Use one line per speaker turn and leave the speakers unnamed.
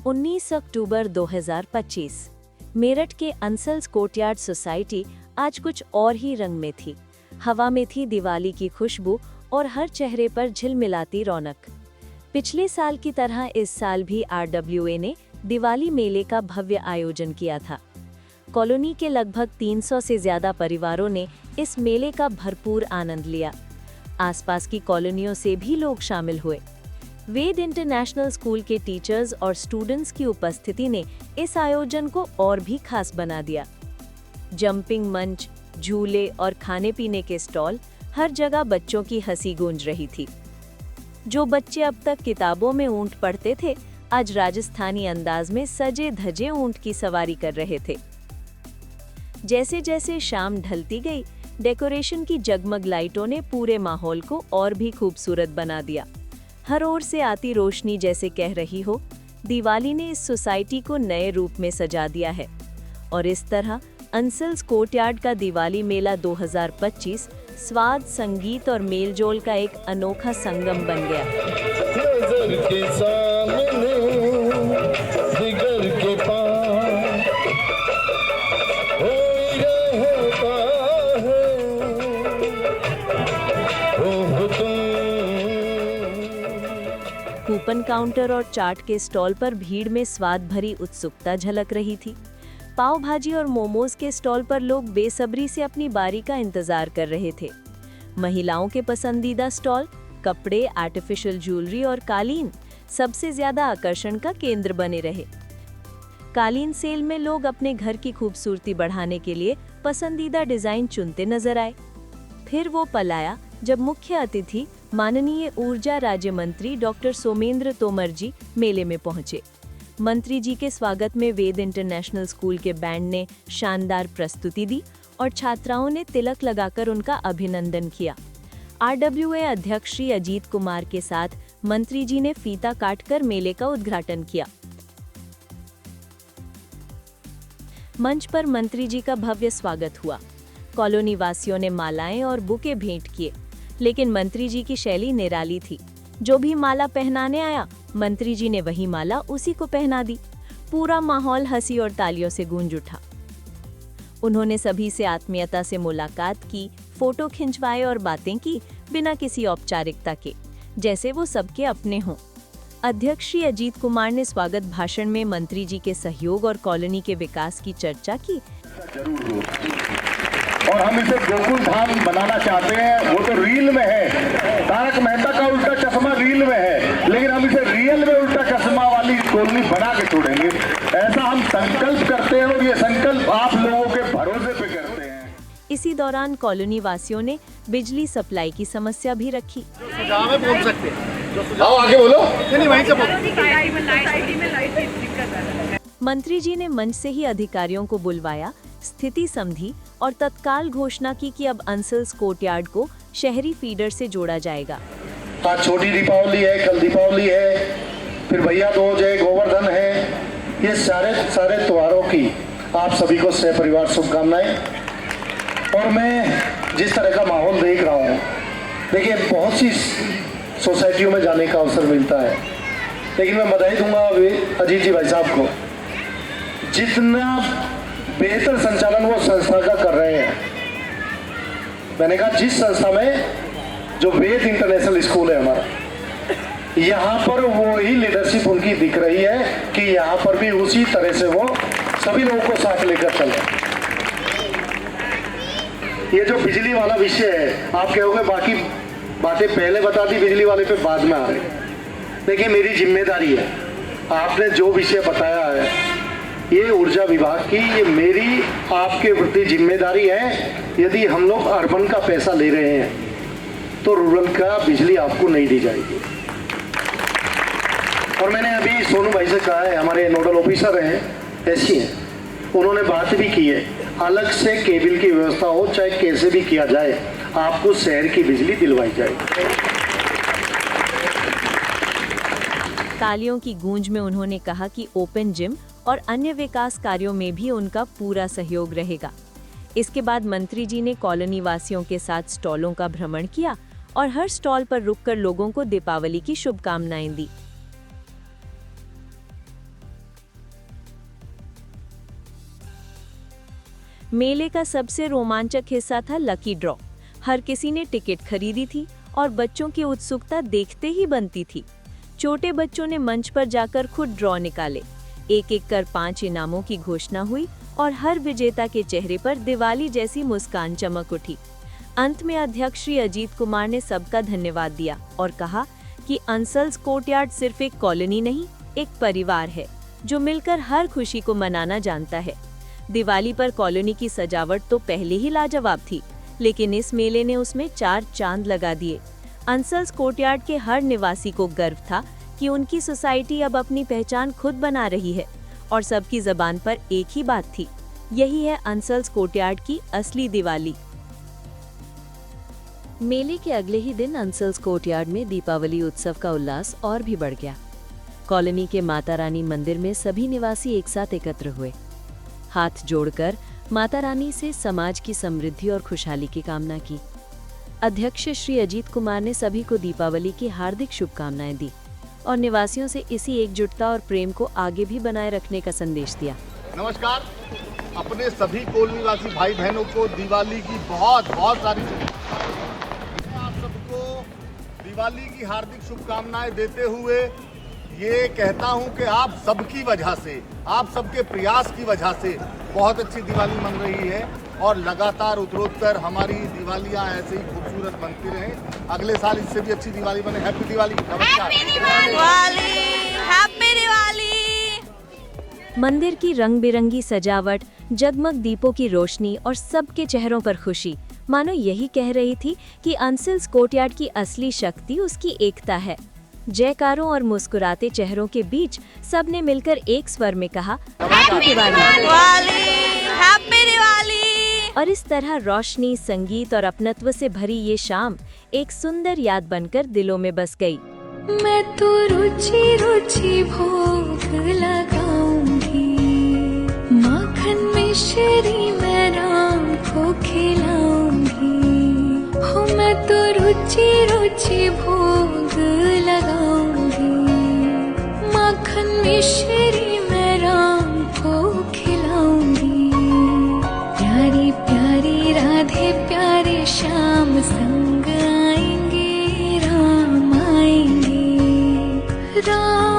19 अक्टूबर 2025। मेरठ के अंसल्स courtyard society आज कुछ और ही रंग में थी। हवा में थी दिवाली की खुशबू और हर चेहरे पर झिलमिलाती रौनक। पिछले साल की तरह इस साल भी RWA ने दिवाली मेले का भव्य आयोजन किया था। कॉलोनी के लगभग 300 से ज्यादा परिवारों ने इस मेले का भरपूर आनंद लिया। आसपास की कॉलोनियों से भी लोग शामिल हुए। वेद इंटरनेशनल स्कूल के टीचर्स और स्टूडेंट्स की उपस्थिति ने इस आयोजन को और भी खास बना दिया। जंपिंग मंच, झूले और खाने पीने के स्टॉल, हर जगह बच्चों की हंसी गूंज रही थी। जो बच्चे अब तक किताबों में ऊंट पढ़ते थे, आज राजस्थानी अंदाज में सजे धजे ऊंट की सवारी कर रहे थे। जैसे जैसे शाम ढलती गई, डेकोरेशन की जगमग लाइटों ने पूरे माहौल को और भी खूबसूरत बना दिया। हर ओर से आती रोशनी जैसे कह रही हो, दिवाली ने इस सोसाइटी को नए रूप में सजा दिया है। और इस तरह अंसल्स कोर्टयार्ड का दिवाली मेला 2025 स्वाद, संगीत और मेलजोल का एक अनोखा संगम बन गया।
नजर के सामने, जिगर के पास, होई रहता है, हो तुम।
कूपन काउंटर और चाट के स्टॉल पर भीड़ में स्वाद भरी उत्सुकता झलक रही थी। पाव भाजी और मोमोज के स्टॉल पर लोग बेसब्री से अपनी बारी का इंतजार कर रहे थे। महिलाओं के पसंदीदा स्टॉल, कपड़े, आर्टिफिशियल ज्वेलरी और कालीन सबसे ज्यादा आकर्षण का केंद्र बने रहे। कालीन सेल में लोग अपने घर की खूबसूरती बढ़ाने के लिए पसंदीदा डिजाइन चुनते नजर आए। फिर वो पल आया जब मुख्य अतिथि माननीय ऊर्जा राज्य मंत्री डॉक्टर सोमेंद्र तोमर जी मेले में पहुंचे। मंत्री जी के स्वागत में वेद इंटरनेशनल स्कूल के बैंड ने शानदार प्रस्तुति दी और छात्राओं ने तिलक लगाकर उनका अभिनंदन किया। RWA अध्यक्ष श्री अजीत कुमार के साथ मंत्री जी ने फीता काटकर मेले का उद्घाटन किया। मंच पर मंत्री जी का भव्य स्वागत हुआ। कॉलोनी वासियों ने मालाएं और बुके भेंट किए, लेकिन मंत्री जी की शैली निराली थी। जो भी माला पहनाने आया, मंत्री जी ने वही माला उसी को पहना दी। पूरा माहौल हंसी और तालियों से गूंज उठा। उन्होंने सभी से आत्मीयता से मुलाकात की, फोटो खिंचवाए और बातें की, बिना किसी औपचारिकता के, जैसे वो सबके अपने हों। अध्यक्ष श्री अजीत कुमार ने स्वागत भाषण में मंत्री जी के सहयोग और कॉलोनी के विकास की चर्चा की।
और हम इसे गोकुल धाम बनाना चाहते हैं। वो तो रील में है, तारक मेहता का उल्टा चश्मा रील में है, लेकिन हम इसे रियल में उल्टा चश्मा वाली कॉलोनी बना के छोड़ेंगे। ऐसा हम संकल्प करते हैं और ये संकल्प आप लोगों के भरोसे पे करते हैं।
इसी दौरान कॉलोनी वासियों ने बिजली सप्लाई की समस्या भी रखी।
बोल सकते हैं, आओ आगे बोलो। वहीं से
मंत्री जी ने मंच से ही अधिकारियों को बुलवाया, स्थिति समझी और तत्काल घोषणा की कि अब अंसल्स कोर्टयार्ड को शहरी फीडर से जोड़ा जाएगा।
आज छोटी दीपावली है, कल दीपावली है, फिर भैया दूज है, गोवर्धन है। ये सारे त्योहारों की आप सभी को सहपरिवार शुभकामनाएं। और मैं जिस तरह का माहौल देख रहा हूँ, देखिए बहुत सी सोसाइटियों में जाने का अवसर मिलता है, लेकिन मैं बधाई दूंगा अजीत जी भाई साहब को, जितना बेहतर संचालन वो संस्था का कर रहे हैं। मैंने कहा जिस संस्था में जो वेद इंटरनेशनल स्कूल है हमारा, यहाँ पर वो ही लीडरशिप उनकी दिख रही है कि यहाँ पर भी उसी तरह से वो सभी लोगों को साथ लेकर चले। ये जो बिजली वाला विषय है, आप कहोगे बाकी बातें पहले बता दी, बिजली वाले पे बाद में आ रही। देखिए मेरी जिम्मेदारी है, आपने जो विषय बताया है ये ऊर्जा विभाग की, ये मेरी आपके प्रति जिम्मेदारी है। यदि हम लोग अर्बन का पैसा ले रहे हैं तो रूरल का बिजली आपको नहीं दी जाएगी। और मैंने अभी सोनू भाई से कहा है, हमारे नोडल ऑफिसर हैं ऐसी हैं, उन्होंने बात भी की है, अलग से केबल की व्यवस्था हो, चाहे कैसे भी किया जाए, आपको शहर की बिजली दिलवाई जाएगी।
तालियों की गूंज में उन्होंने कहा कि ओपन जिम और अन्य विकास कार्यों में भी उनका पूरा सहयोग रहेगा। इसके बाद मंत्री जी ने कॉलोनी वासियों के साथ स्टॉलों का भ्रमण किया और हर स्टॉल पर रुककर लोगों को दीपावली की शुभकामनाएं दी। मेले का सबसे रोमांचक हिस्सा था लकी ड्रॉ। हर किसी ने टिकट खरीदी थी और बच्चों की उत्सुकता देखते ही बनती थी। छोटे बच्चों ने मंच पर जाकर खुद ड्रॉ निकाले। एक एक कर 5 इनामों की घोषणा हुई और हर विजेता के चेहरे पर दिवाली जैसी मुस्कान चमक उठी। अंत में अध्यक्ष श्री अजीत कुमार ने सबका धन्यवाद दिया और कहा कि अंसल्स कोर्टयार्ड सिर्फ एक कॉलोनी नहीं, एक परिवार है जो मिलकर हर खुशी को मनाना जानता है। दिवाली पर कॉलोनी की सजावट तो पहले ही लाजवाब थी, लेकिन इस मेले ने उसमें 4 चांद लगा दिए। अंसल्स कोर्टयार्ड के हर निवासी को गर्व था कि उनकी सोसाइटी अब अपनी पहचान खुद बना रही है और सबकी जबान पर एक ही बात थी, यही है अंसल्स कोर्टयार्ड की असली दिवाली। मेले के अगले ही दिन अंसल्स कोर्टयार्ड में दीपावली उत्सव का उल्लास और भी बढ़ गया। कॉलोनी के माता रानी मंदिर में सभी निवासी एक साथ एकत्र हुए। हाथ जोड़कर माता रानी से समाज की समृद्धि और खुशहाली की कामना की। अध्यक्ष श्री अजीत कुमार ने सभी को दीपावली की हार्दिक शुभकामनाएं दी और निवासियों से इसी एकजुटता और प्रेम को आगे भी बनाए रखने का संदेश दिया।
नमस्कार, अपने सभी कोलनीवासी भाई बहनों को दिवाली की बहुत सारी आप सबको दिवाली की हार्दिक शुभकामनाएं देते हुए ये कहता हूं कि आप सबकी वजह से, आप सबके प्रयास की वजह से बहुत अच्छी दिवाली मन रही है और लगातार उत्तरोत्तर हमारी दिवालियां ऐसे ही खूबसूरत बनती रहें। अगले साल इससे भी अच्छी दिवाली बने। हैप्पी दिवाली।
हैप्पी दिवाली। मंदिर की रंग बिरंगी सजावट, जगमग दीपों की रोशनी और सबके चेहरों पर खुशी मानो यही कह रही थी कि अंसल्स कोर्टयार्ड की असली शक्ति उसकी एकता है। जयकारों और मुस्कुराते चेहरों के बीच सबने मिलकर एक स्वर में कहा हैप्पी दिवाली, हैप्पी दिवाली। और इस तरह रोशनी, संगीत और अपनत्व से भरी ये शाम एक सुंदर याद बनकर दिलों में बस गई।
मैं तो रुचि रुचि भोग लगाऊंगी, माखन मिश्री मैं राम को खिलाऊंगी। हो मैं तो रुचि रुचि भोग लगाऊंगी, माखन मिश्री मैं राम को खिलाऊंगी। प्यारी प्यारी राधे प्यारे श्याम संग आएंगे, राम आएंगे, राम।